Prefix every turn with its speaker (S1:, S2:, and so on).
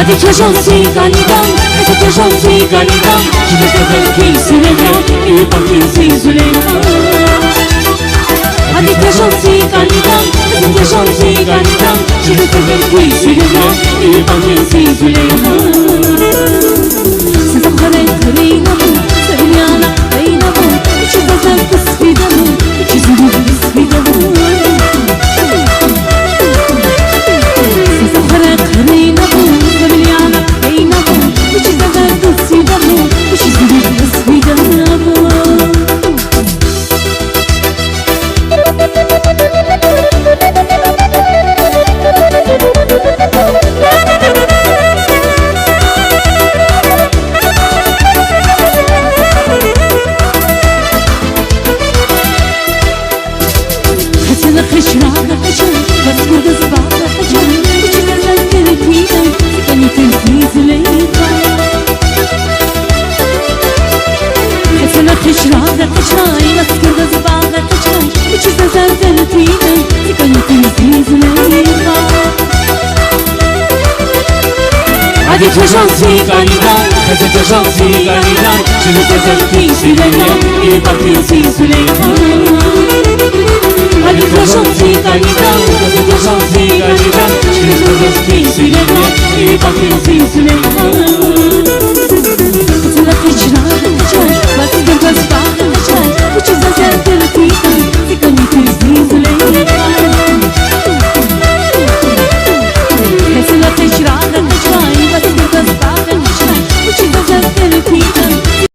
S1: Hadi ciążący ganidam, hadi ciążący ganidam, şimdi seferki Süleyman, iyi bakıyorsun Süleyman. Hadi ciążący ganidam, hadi ciążący ganidam, şimdi seferki Süleyman, iyi bakıyorsun Süleyman. Sen kare kareynamu, seviyana beynamu, içi zaten kısvidamu, içi zülü kısvidamu. Sen kare kareynamu, Hadi ciążący ganidam, hadi ciążący ganidam, şimdi seferki Süleyman, iyi bakıyorsun Süleyman. Hadi ciążący ganidam, hadi ciążący ganidam, şimdi seferki Süleyman, iyi bakıyorsun